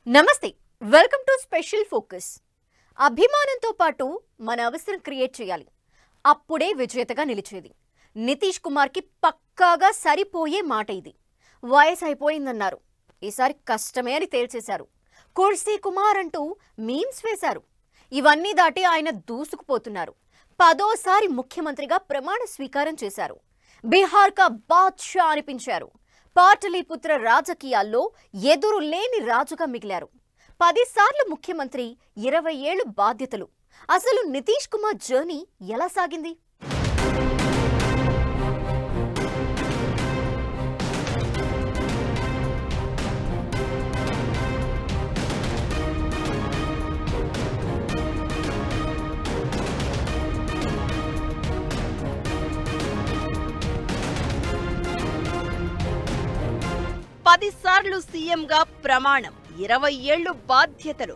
నమస్తే welcome to special focus అభిమానంతో పాటు మన అవసరం క్రియేట్ చేయాలి అప్పుడే విజేతగా నిలిచేది నితీష్ కుమార్ కి పక్కాగా సరిపోయే మాట ఇది వయసు అయిపోయిందన్నారు ఈసారి కష్టమే అని తేల్చేశారు కుర్సీ కుమార్ అంటూ మీమ్స్ వేశారు ఇవన్నీ దాటి ఆయన దూసుకుపోతున్నారు 10వ ముఖ్యమంత్రిగా ప్రమాణ స్వీకారం చేశారు బిహార్ కా బాద్షా అనిపించారు పాటలీపుత్ర రాజకీయాల్లో ఎదురు లేని రాజుగా మిగిలారు 10 సార్లు ముఖ్యమంత్రి 20 ఏళ్లు బాధ్యతలు అసలు నితీష్ కుమార్ జర్నీ ఎలా సాగింది సార్లు సీఎంగా ప్రమాణం 20 ఏళ్లు బాధ్యతలు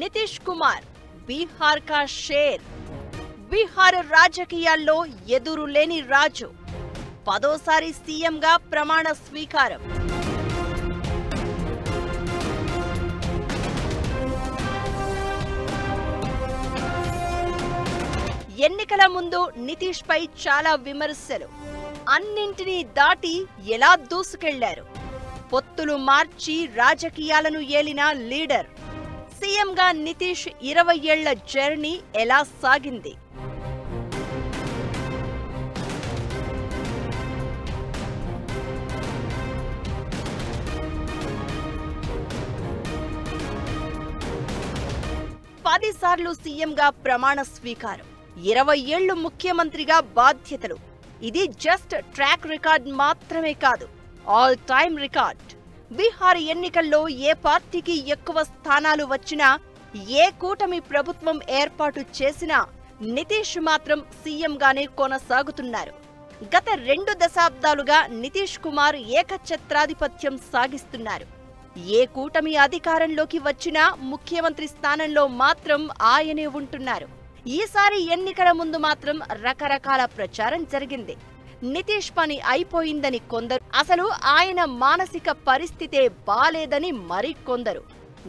నితీష్ కుమార్ బీహార్ కా షేర్ బీహార్ రాజకీయాల్లో ఎదురు లేని రాజు 10వ సీఎంగా ప్రమాణ స్వీకారం ఎన్నికల ముందు నితీష్ పై చాలా విమర్శలు అన్నింటినీ దాటి ఎలా దూసుకెళ్లారు పొత్తులు మార్చి రాజకీయాలను ఏలిన లీడర్ సీఎంగా నితీష్ 20 ఏళ్ల జర్నీ ఎలా సాగింది సార్లు సీఎంగా ప్రమాణ స్వీకారం 20 ఏళ్లు ముఖ్యమంత్రిగా బాధ్యతలు ఇది జస్ట్ ట్రాక్ రికార్డ్ మాత్రమే కాదు ఆల్ టైమ్ రికార్డ్ బీహార్ ఎన్నికల్లో ఏ పార్టీకి ఎక్కువ స్థానాలు వచ్చినా ఏ కూటమి ప్రభుత్వం ఏర్పాటు చేసినా నితీష్ మాత్రం సీఎంగానే కొనసాగుతున్నారు గత 2 దశాబ్దాలుగా నితీష్ కుమార్ ఏకఛత్రాధిపత్యం సాగిస్తున్నారు ఏ కూటమి అధికారంలోకి వచ్చినా ముఖ్యమంత్రి స్థానంలో మాత్రం ఆయనే ఉంటున్నారు ఈసారి ఎన్నికల ముందు మాత్రం రకరకాల ప్రచారం జరిగింది నితీష్ పని అయిపోయిందని కొందరు అసలు ఆయన మానసిక పరిస్థితే బాలేదని మరికొందరు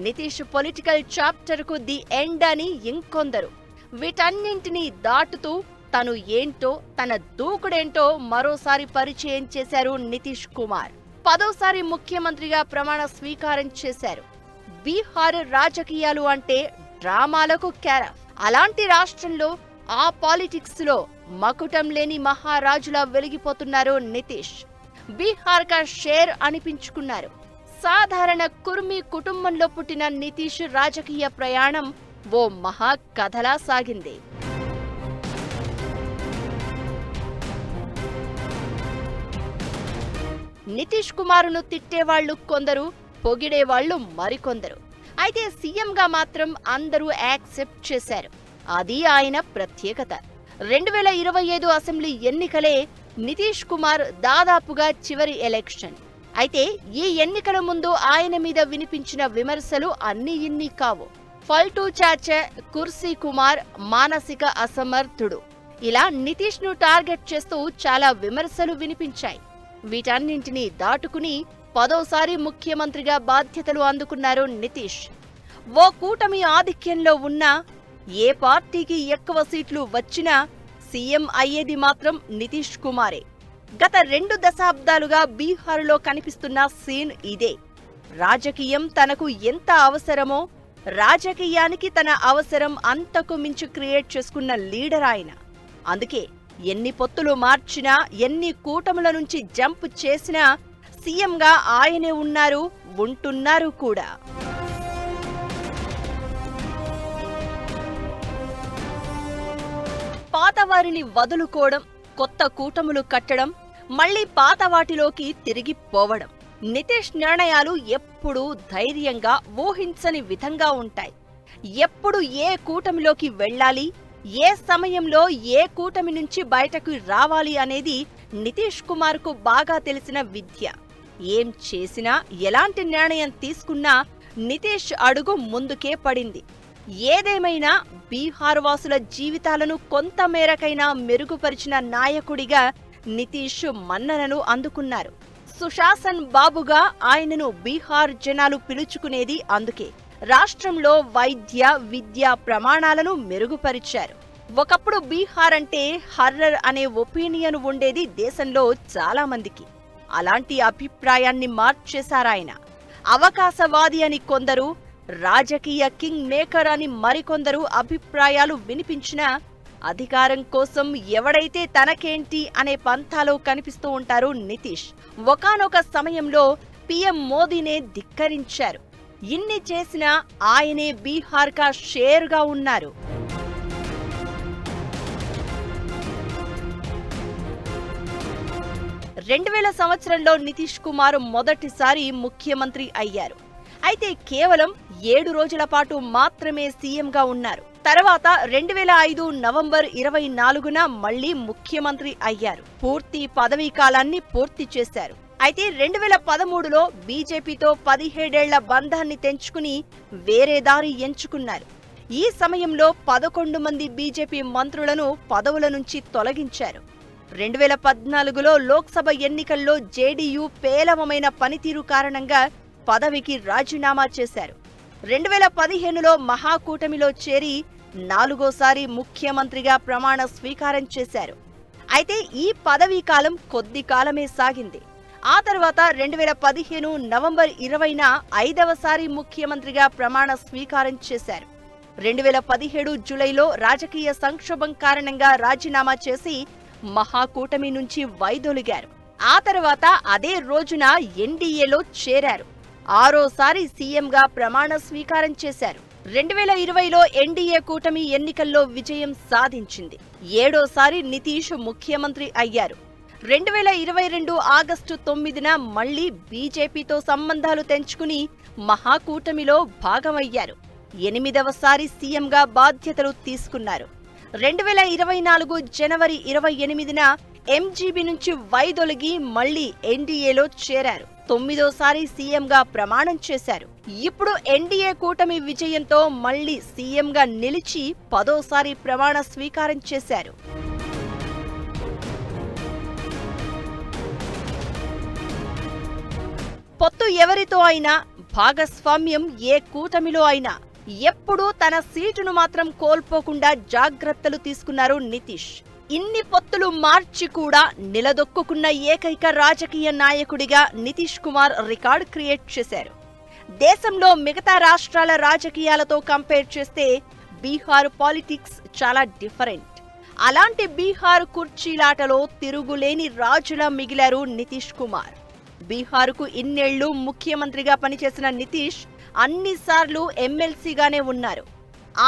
నితీష్ పొలిటికల్ చాప్టర్ కు ది ఎండ్ అని ఇంకొందరు వీటన్నింటినీ దాటుతూ తను ఏంటో తన దూకుడేంటో మరోసారి పరిచయం చేశారు నితీష్ కుమార్ 10వ ముఖ్యమంత్రిగా ప్రమాణ స్వీకారం చేశారు బీహార్ రాజకీయాలు అంటే డ్రామాలకు క్యారఫ్ అలాంటి రాష్ట్రంలో ఆ పాలిటిక్స్ లో మకుటం లేని మహారాజులా వెలిగిపోతున్నారు నితీష్ బీహార్ కా షేర్ అనిపించుకున్నారు సాధారణ కుర్మి కుటుంబంలో పుట్టిన నితీష్ రాజకీయ ప్రయాణం ఓ మహా కథలా సాగింది నితీష్ కుమార్ను తిట్టేవాళ్లు కొందరు పొగిడేవాళ్లు మరికొందరు అయితే సీఎంగా మాత్రం అందరూ యాక్సెప్ట్ చేశారు అది ఆయన ప్రత్యేకత 2025 అసెంబ్లీ ఎన్నికలే నితీష్ కుమార్ దాదాపుగా చివరి ఎలక్షన్ అయితే ఈ ఎన్నికల ముందు ఆయన మీద వినిపించిన విమర్శలు అన్ని ఇన్ని కావు ఫల్టూ చాచే కుర్సీ కుమార్ మానసిక అసమర్థుడు ఇలా నితీష్ ను టార్గెట్ చేస్తూ చాలా విమర్శలు వినిపించాయి వీటన్నింటినీ దాటుకుని 10వ ముఖ్యమంత్రిగా బాధ్యతలు అందుకున్నారు నితీష్ ఓ కూటమి ఆధిక్యంలో ఉన్నా ఏ పార్టీకి ఎక్కువ సీట్లు వచ్చినా సీఎం అయ్యేది మాత్రం నితీష్ కుమారే గత 2 దశాబ్దాలుగా బీహార్లో కనిపిస్తున్న సీన్ ఇదే రాజకీయం తనకు ఎంత అవసరమో రాజకీయానికి తన అవసరం అంతకు మించి క్రియేట్ చేసుకున్న లీడర్ ఆయన అందుకే ఎన్ని పొత్తులు మార్చినా ఎన్ని కూటముల నుంచి జంప్ చేసినా సీఎంగా ఆయనే ఉన్నారు ఉంటున్నారు కూడా పాతవారిని వదులుకోవడం కొత్త కూటములు కట్టడం మళ్లీ పాత వాటిలోకి తిరిగి పోవడం నితీష్ నిర్ణయాలు ఎప్పుడూ ధైర్యంగా ఊహించని విధంగా ఉంటాయి ఎప్పుడు ఏ కూటమిలోకి వెళ్ళాలి ఏ సమయంలో ఏ కూటమి నుంచి బయటకు రావాలి అనేది నితీష్ కుమార్ కు బాగా తెలిసిన విద్య ఏం చేసినా ఎలాంటి నిర్ణయం తీసుకున్నా నితీష్ అడుగు ముందుకే పడింది ఏదేమైనా బీహార్ వాసుల జీవితాలను కొంతమేరకైనా మెరుగుపరిచిన నాయకుడిగా నితీష్ మన్ననలు అందుకున్నారు సుశాసన్ బాబుగా ఆయనను బీహార్ జనాలు పిలుచుకునేది అందుకే. రాష్ట్రంలో వైద్య, విద్యా ప్రమాణాలను మెరుగుపరిచారు. ఒకప్పుడు బీహార్ అంటే హర్రర్ అనే ఒపీనియన్ ఉండేది దేశంలో చాలా మందికి. అలాంటి అభిప్రాయాన్ని మార్చేశారాయన. అవకాశవాది అని కొందరు, రాజకీయ కింగ్ మేకర్ అని మరికొందరు అభిప్రాయాలు వినిపించినా అధికారం కోసం ఎవడైతే తనకేంటి అనే పంథాలో కనిపిస్తూ ఉంటారు నితీష్. ఒకానొక సమయంలో పీఎం మోదీనే ధిక్కరించారు. ఇన్ని చేసినా ఆయనే బీహార్ కా షేర్గా ఉన్నారు. 2000 సంవత్సరంలో నితీష్ కుమార్ మొదటిసారి ముఖ్యమంత్రి అయ్యారు. అయితే కేవలం 7 రోజుల పాటు మాత్రమే సీఎంగా ఉన్నారు. తర్వాత 2005 నవంబర్ 24న మళ్లీ ముఖ్యమంత్రి అయ్యారు. పూర్తి పదవీ కాలాన్ని పూర్తి చేశారు. అయితే 2013లో బీజేపీతో 17 ఏళ్ల బంధాన్ని తెంచుకుని వేరే దారి ఎంచుకున్నారు. ఈ సమయంలో 11 మంది బీజేపీ మంత్రులను పదవుల నుంచి తొలగించారు. 2014లో లోక్సభ ఎన్నికల్లో జేడీయూ పేలవమైన పనితీరు కారణంగా పదవికి రాజీనామా చేశారు. 2015లో మహాకూటమిలో చేరి 4గోసారి ముఖ్యమంత్రిగా ప్రమాణ స్వీకారం చేశారు. అయితే ఈ పదవీ కాలం కొద్ది కాలమే సాగింది. ఆ తర్వాత 2015 నవంబర్ 20న 5వసారి ముఖ్యమంత్రిగా ప్రమాణ స్వీకారం చేశారు. 2017 జూలైలో రాజకీయ సంక్షోభం కారణంగా రాజీనామా చేసి మహాకూటమి నుంచి వైదొలిగారు. ఆ తర్వాత అదే రోజున ఎన్డీఏలో చేరారు. 6వసారి సీఎంగా ప్రమాణ స్వీకారం చేశారు. 2020లో ఎన్డీఏ కూటమి ఎన్నికల్లో విజయం సాధించింది. 7వసారి నితీష్ ముఖ్యమంత్రి అయ్యారు. 2022 ఆగస్టు 9న మళ్లీ బీజేపీతో సంబంధాలు తెంచుకుని మహాకూటమిలో భాగమయ్యారు. 8వసారి సీఎంగా బాధ్యతలు తీసుకున్నారు. 2024 జనవరి 28న ఎంజీబీ నుంచి వైదొలిగి మళ్లీ ఎన్డీఏలో చేరారు. 9వసారి సీఎంగా ప్రమాణం చేశారు. ఇప్పుడు ఎన్డీఏ కూటమి విజయంతో మళ్లీ సీఎంగా నిలిచి 10వసారి ప్రమాణ స్వీకారం చేశారు. పొత్తు ఎవరితో అయినా, భాగస్వామ్యం ఏ కూటమిలో అయినా ఎప్పుడూ తన సీటును మాత్రం కోల్పోకుండా జాగ్రత్తలు తీసుకున్నారు నితీష్. ఇన్ని పొత్తులు మార్చి కూడా నిలదొక్కున్న ఏకైక రాజకీయ నాయకుడిగా నితీష్ కుమార్ రికార్డ్ క్రియేట్ చేశారు. దేశంలో మిగతా రాష్ట్రాల రాజకీయాలతో కంపేర్ చేస్తే బీహార్ పాలిటిక్స్ చాలా డిఫరెంట్. అలాంటి బీహార్ కుర్చీలాటలో తిరుగులేని రాజులా మిగిలారు నితీష్ కుమార్. బీహార్కు ఇన్నేళ్లు ముఖ్యమంత్రిగా పనిచేసిన నితీష్ అన్నిసార్లు ఎమ్మెల్సీగానే ఉన్నారు.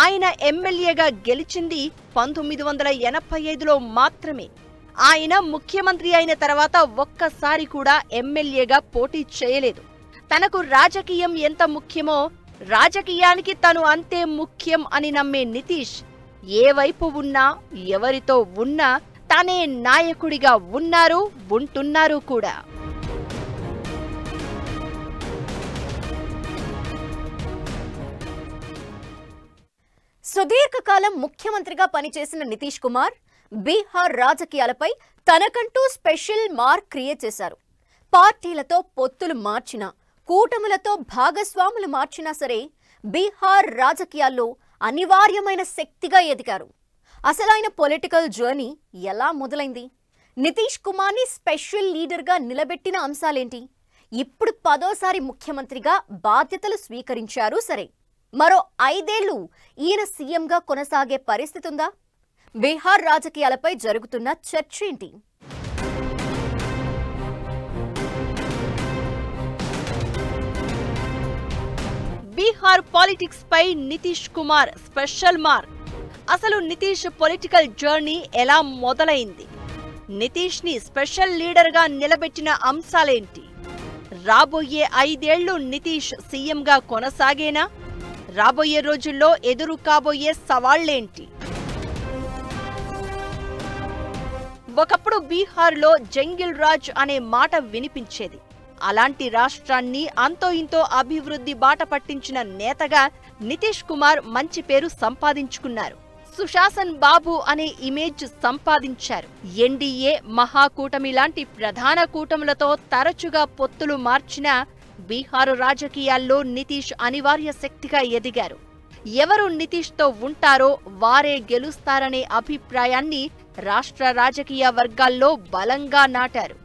ఆయన ఎమ్మెల్యేగా గెలిచింది 1985లో మాత్రమే. ఆయన ముఖ్యమంత్రి అయిన తర్వాత ఒక్కసారి కూడా ఎమ్మెల్యేగా పోటీ చేయలేదు. తనకు రాజకీయం ఎంత ముఖ్యమో రాజకీయానికి తను అంతే ముఖ్యం అని నమ్మే నితీష్ ఏ వైపు ఉన్నా, ఎవరితో ఉన్నా తనే నాయకుడిగా ఉన్నారు, ఉంటున్నారు కూడా. సుదీర్ఘకాలం ముఖ్యమంత్రిగా పనిచేసిన నితీష్ కుమార్ బీహార్ రాజకీయాలపై తనకంటూ స్పెషల్ మార్క్ క్రియేట్ చేశారు. పార్టీలతో పొత్తులు మార్చినా, కూటములతో భాగస్వాములు మార్చినా సరే బీహార్ రాజకీయాల్లో అనివార్యమైన శక్తిగా ఎదిగారు. అసలైన పొలిటికల్ జర్నీ ఎలా మొదలైంది? నితీష్ కుమార్ని స్పెషల్ లీడర్గా నిలబెట్టిన అంశాలేంటి? ఇప్పుడు 10వసారి ముఖ్యమంత్రిగా బాధ్యతలు స్వీకరించారు సరే, మరో 5 ఏళ్లు ఈయన సీఎంగా కొనసాగే పరిస్థితి ఉందా? బీహార్ రాజకీయాలపై జరుగుతున్న చర్చ ఏంటి? బీహార్ పాలిటిక్స్ పై నితీష్ కుమార్ స్పెషల్ మార్క్. అసలు నితీష్ పొలిటికల్ జర్నీ ఎలా మొదలైంది? నితీష్ ని స్పెషల్ లీడర్ గా నిలబెట్టిన అంశాలేంటి? రాబోయే 5 ఏళ్లు నితీష్ సీఎంగా కొనసాగేనా? రాబోయే రోజుల్లో ఎదురు కాబోయే సవాళ్లేంటి? ఒకప్పుడు బీహార్లో జంగిల్ రాజ్ అనే మాట వినిపించేది. అలాంటి రాష్ట్రాన్ని అంతో ఇంతో అభివృద్ధి బాట పట్టించిన నేతగా నితీష్ కుమార్ మంచి పేరు సంపాదించుకున్నారు. సుశాసన్ బాబు అనే ఇమేజ్ సంపాదించారు. ఎన్డీఏ, మహాకూటమి లాంటి ప్రధాన కూటములతో తరచుగా పొత్తులు మార్చిన బీహారు రాజకీయాల్లో నితీష్ అనివార్య శక్తిగా ఎదిగారు. ఎవరు నితీష్తో ఉంటారో వారే గెలుస్తారనే అభిప్రాయాన్ని రాష్ట్ర రాజకీయ వర్గాల్లో బలంగా నాటారు.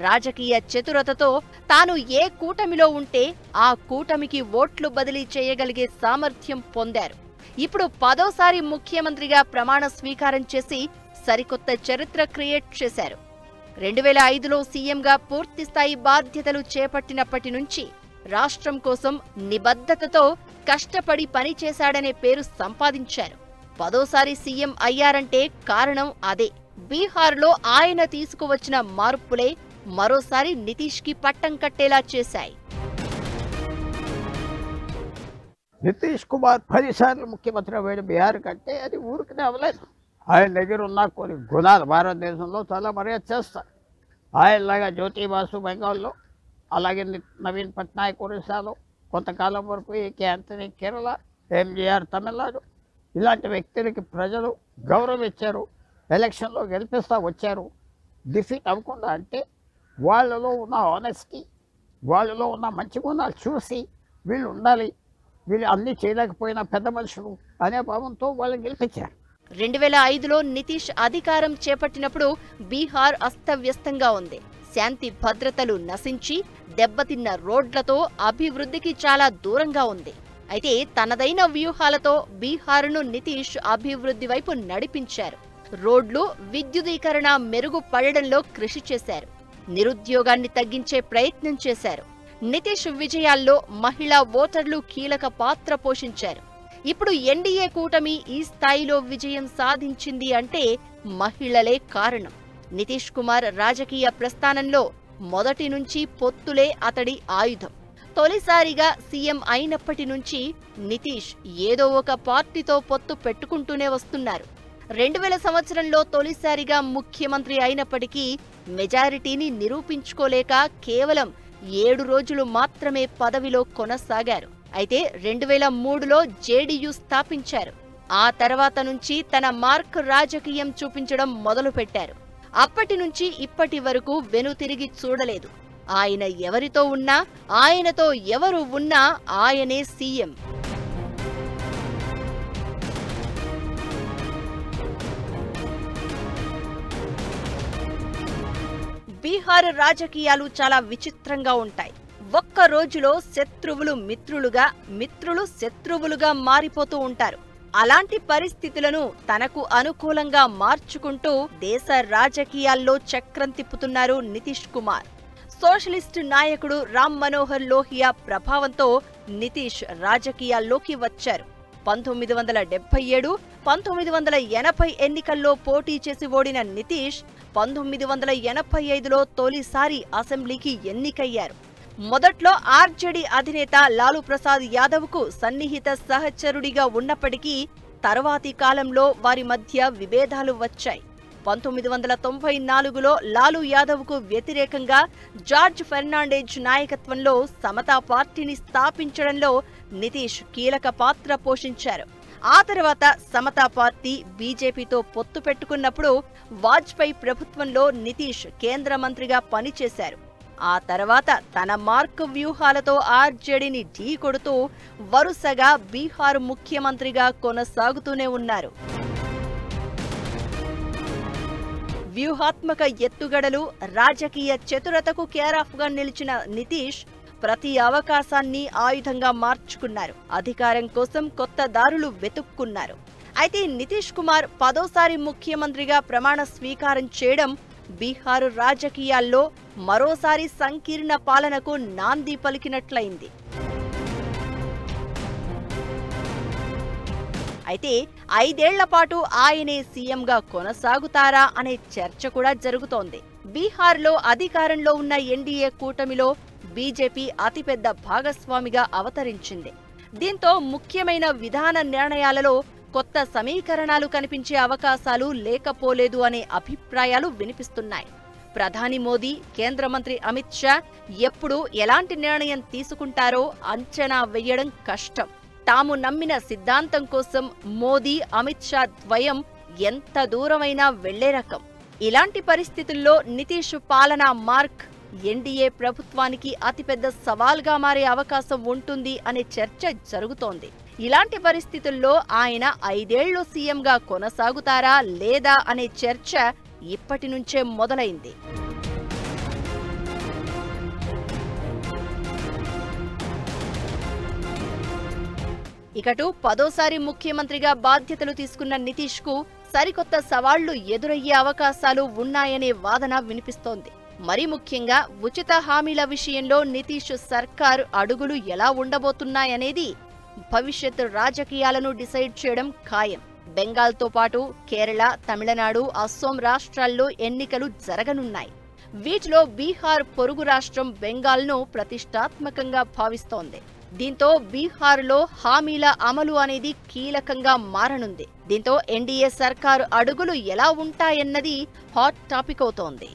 రాజకీయ చతురతతో తాను ఏ కూటమిలో ఉంటే ఆ కూటమికి ఓట్లు బదిలీ చేయగలిగే సామర్థ్యం పొందారు. ఇప్పుడు 10వ ముఖ్యమంత్రిగా ప్రమాణ స్వీకారం చేసి సరికొత్త చరిత్ర క్రియేట్ చేశారు. 2005లో సీఎంగా పూర్తిస్థాయి బాధ్యతలు చేపట్టినప్పటి నుంచి రాష్ట్రం కోసం నిబద్ధతతో కష్టపడి పనిచేశాడనే పేరు సంపాదించారు. 10వ సీఎం అయ్యారంటే కారణం అదే. బీహార్లో ఆయన తీసుకువచ్చిన మార్పులే మరోసారి నితీష్కి పట్టం కట్టేలా చేశాయి. నితీష్ కుమార్ 10 సార్లు ముఖ్యమంత్రి అయ్యాడు బీహార్ కంటే అది ఊరికనే అవ్వలేదు. ఆయన దగ్గర ఉన్న కొన్ని గుణాలు భారతదేశంలో చాలా మర్యాద చేస్తారు. ఆయనలాగా జ్యోతి బాసు బెంగాల్లో, అలాగే నవీన్ పట్నాయక్ ఒరిస్సాలో, కొంతకాలం వరకు ఏకే ఆంటనీ కేరళ, ఎంజీఆర్ తమిళనాడు, ఇలాంటి వ్యక్తులకి ప్రజలు గౌరవం ఇచ్చారు. ఎలక్షన్లో గెలిపిస్తూ వచ్చారు. డిఫీట్ అవ్వకుండా అంటే వాళ్ళలో ఉన్న ఆనెస్టీ, వాళ్ళలో ఉన్న మంచి గుణాలు చూసి వీళ్ళు ఉండాలి, వీళ్ళు అన్నీ చేయలేకపోయినా పెద్ద మనుషులు అనే భావంతో వాళ్ళని గెలిపించారు. 2005లో నితీష్ అధికారం చేపట్టినప్పుడు బీహార్ అస్తవ్యస్తంగా ఉంది. శాంతి భద్రతలు నశించి దెబ్బతిన్న రోడ్లతో అభివృద్ధికి చాలా దూరంగా ఉంది. అయితే తనదైన వ్యూహాలతో బీహార్ను నితీష్ అభివృద్ధి వైపు నడిపించారు. రోడ్లు, విద్యుదీకరణ మెరుగుపడడంలో కృషి చేశారు. నిరుద్యోగాన్ని తగ్గించే ప్రయత్నం చేశారు. నితీష్ విజయాల్లో మహిళా ఓటర్లు కీలక పాత్ర పోషించారు. ఇప్పుడు ఎన్డీఏ కూటమి ఈ స్థాయిలో విజయం సాధించింది అంటే మహిళలే కారణం. నితీష్ కుమార్ రాజకీయ ప్రస్థానంలో మొదటి నుంచి పొత్తులే అతడి ఆయుధం. తొలిసారిగా సీఎం అయినప్పటి నుంచి నితీష్ ఏదో ఒక పార్టీతో పొత్తు పెట్టుకుంటూనే వస్తున్నారు. 2000 సంవత్సరంలో తొలిసారిగా ముఖ్యమంత్రి అయినప్పటికీ మెజారిటీని నిరూపించుకోలేక కేవలం 7 రోజులు మాత్రమే పదవిలో కొనసాగారు. అయితే 2003లో జేడీయూ స్థాపించారు. ఆ తర్వాత నుంచి తన మార్క్ రాజకీయం చూపించడం మొదలుపెట్టారు. అప్పటి నుంచి ఇప్పటి వరకు వెనుతిరిగి చూడలేదు. ఆయన ఎవరితో ఉన్నా, ఆయనతో ఎవరు ఉన్నా ఆయనే సీఎం. బీహార్ రాజకీయాలు చాలా విచిత్రంగా ఉంటాయి. ఒక్క రోజులో శత్రువులు మిత్రులుగా, మిత్రులు శత్రువులుగా మారిపోతూ ఉంటారు. అలాంటి పరిస్థితులను తనకు అనుకూలంగా మార్చుకుంటూ దేశ రాజకీయాల్లో చక్రం తిప్పుతున్నారు నితీష్ కుమార్. సోషలిస్టు నాయకుడు రామ్ మనోహర్ లోహియా ప్రభావంతో నితీష్ రాజకీయాల్లోకి వచ్చారు. 1977, 1980 ఎన్నికల్లో పోటీ చేసి ఓడిన నితీష్ 1985లో తొలిసారి అసెంబ్లీకి ఎన్నికయ్యారు. మొదట్లో ఆర్జేడీ అధినేత లాలూ ప్రసాద్ యాదవ్కు సన్నిహిత సహచరుడిగా ఉన్నప్పటికీ తర్వాతి కాలంలో వారి మధ్య విభేదాలు వచ్చాయి. 1994లో లాలూ యాదవ్కు వ్యతిరేకంగా జార్జ్ ఫెర్నాండెజ్ నాయకత్వంలో సమతా పార్టీని స్థాపించడంలో నితీష్ కీలక పాత్ర పోషించారు. ఆ తర్వాత సమతా పార్టీ బీజేపీతో పొత్తు పెట్టుకున్నప్పుడు వాజ్పేయి ప్రభుత్వంలో నితీష్ కేంద్ర మంత్రిగా పనిచేశారు. ఆ తర్వాత తన మార్క్ వ్యూహాలతో ఆర్జేడీని ఢీకొడుతూ వరుసగా బీహార్ ముఖ్యమంత్రిగా కొనసాగుతూనే ఉన్నారు. వ్యూహాత్మక ఎత్తుగడలు, రాజకీయ చతురతకు కేరాఫ్గా నిలిచిన నితీష్ ప్రతి అవకాశాన్ని ఆయుధంగా మార్చుకున్నారు. అధికారం కోసం కొత్త దారులు వెతుక్కున్నారు. అయితే నితీష్ కుమార్ 10వ ముఖ్యమంత్రిగా ప్రమాణ స్వీకారం చేయడం బీహారు రాజకీయాల్లో మరోసారి సంకీర్ణ పాలనకు నాంది పలికినట్లయింది. అయితే 5 ఏళ్ల పాటు ఆయనే సీఎంగా కొనసాగుతారా అనే చర్చ కూడా జరుగుతోంది. బీహార్లో అధికారంలో ఉన్న ఎన్డీఏ కూటమిలో బీజేపీ అతిపెద్ద భాగస్వామిగా అవతరించింది. దీంతో ముఖ్యమైన విధాన నిర్ణయాలలో కొత్త సమీకరణాలు కనిపించే అవకాశాలు లేకపోలేదు అనే అభిప్రాయాలు వినిపిస్తున్నాయి. ప్రధాని మోదీ, కేంద్ర మంత్రి అమిత్ షా ఎప్పుడు ఎలాంటి నిర్ణయం తీసుకుంటారో అంచనా వెయ్యడం కష్టం. తాము నమ్మిన సిద్ధాంతం కోసం మోదీ, అమిత్ షా ద్వయం ఎంత దూరమైనా వెళ్లే రకం. ఇలాంటి పరిస్థితుల్లో నితీష్ పాలనా మార్క్ ఎన్డీఏ ప్రభుత్వానికి అతిపెద్ద సవాల్గా మారే అవకాశం ఉంటుంది అనే చర్చ జరుగుతోంది. ఇలాంటి పరిస్థితుల్లో ఆయన 5 ఏళ్లు సీఎంగా కొనసాగుతారా లేదా అనే చర్చ ఇప్పటి నుంచే మొదలైంది. ఇకటు 10వ ముఖ్యమంత్రిగా బాధ్యతలు తీసుకున్న నితీష్ కు సరికొత్త సవాళ్లు ఎదురయ్యే అవకాశాలు ఉన్నాయనే వాదన వినిపిస్తోంది. మరి ముఖ్యంగా ఉచిత హామీల విషయంలో నితీష్ సర్కార్ అడుగులు ఎలా ఉండబోతున్నాయనేది భవిష్యత్ రాజకీయాలను డిసైడ్ చేయడం ఖాయం. బెంగాల్తో పాటు కేరళ, తమిళనాడు, అస్సోం రాష్ట్రాల్లో ఎన్నికలు జరగనున్నాయి. వీటిలో బీహార్ పొరుగు రాష్ట్రం బెంగాల్ను ప్రతిష్టాత్మకంగా భావిస్తోంది. దీంతో బీహార్లో హామీల అమలు అనేది కీలకంగా మారనుంది. దీంతో ఎన్డీఏ సర్కారు అడుగులు ఎలా ఉంటాయన్నది హాట్ టాపిక్ అవుతోంది.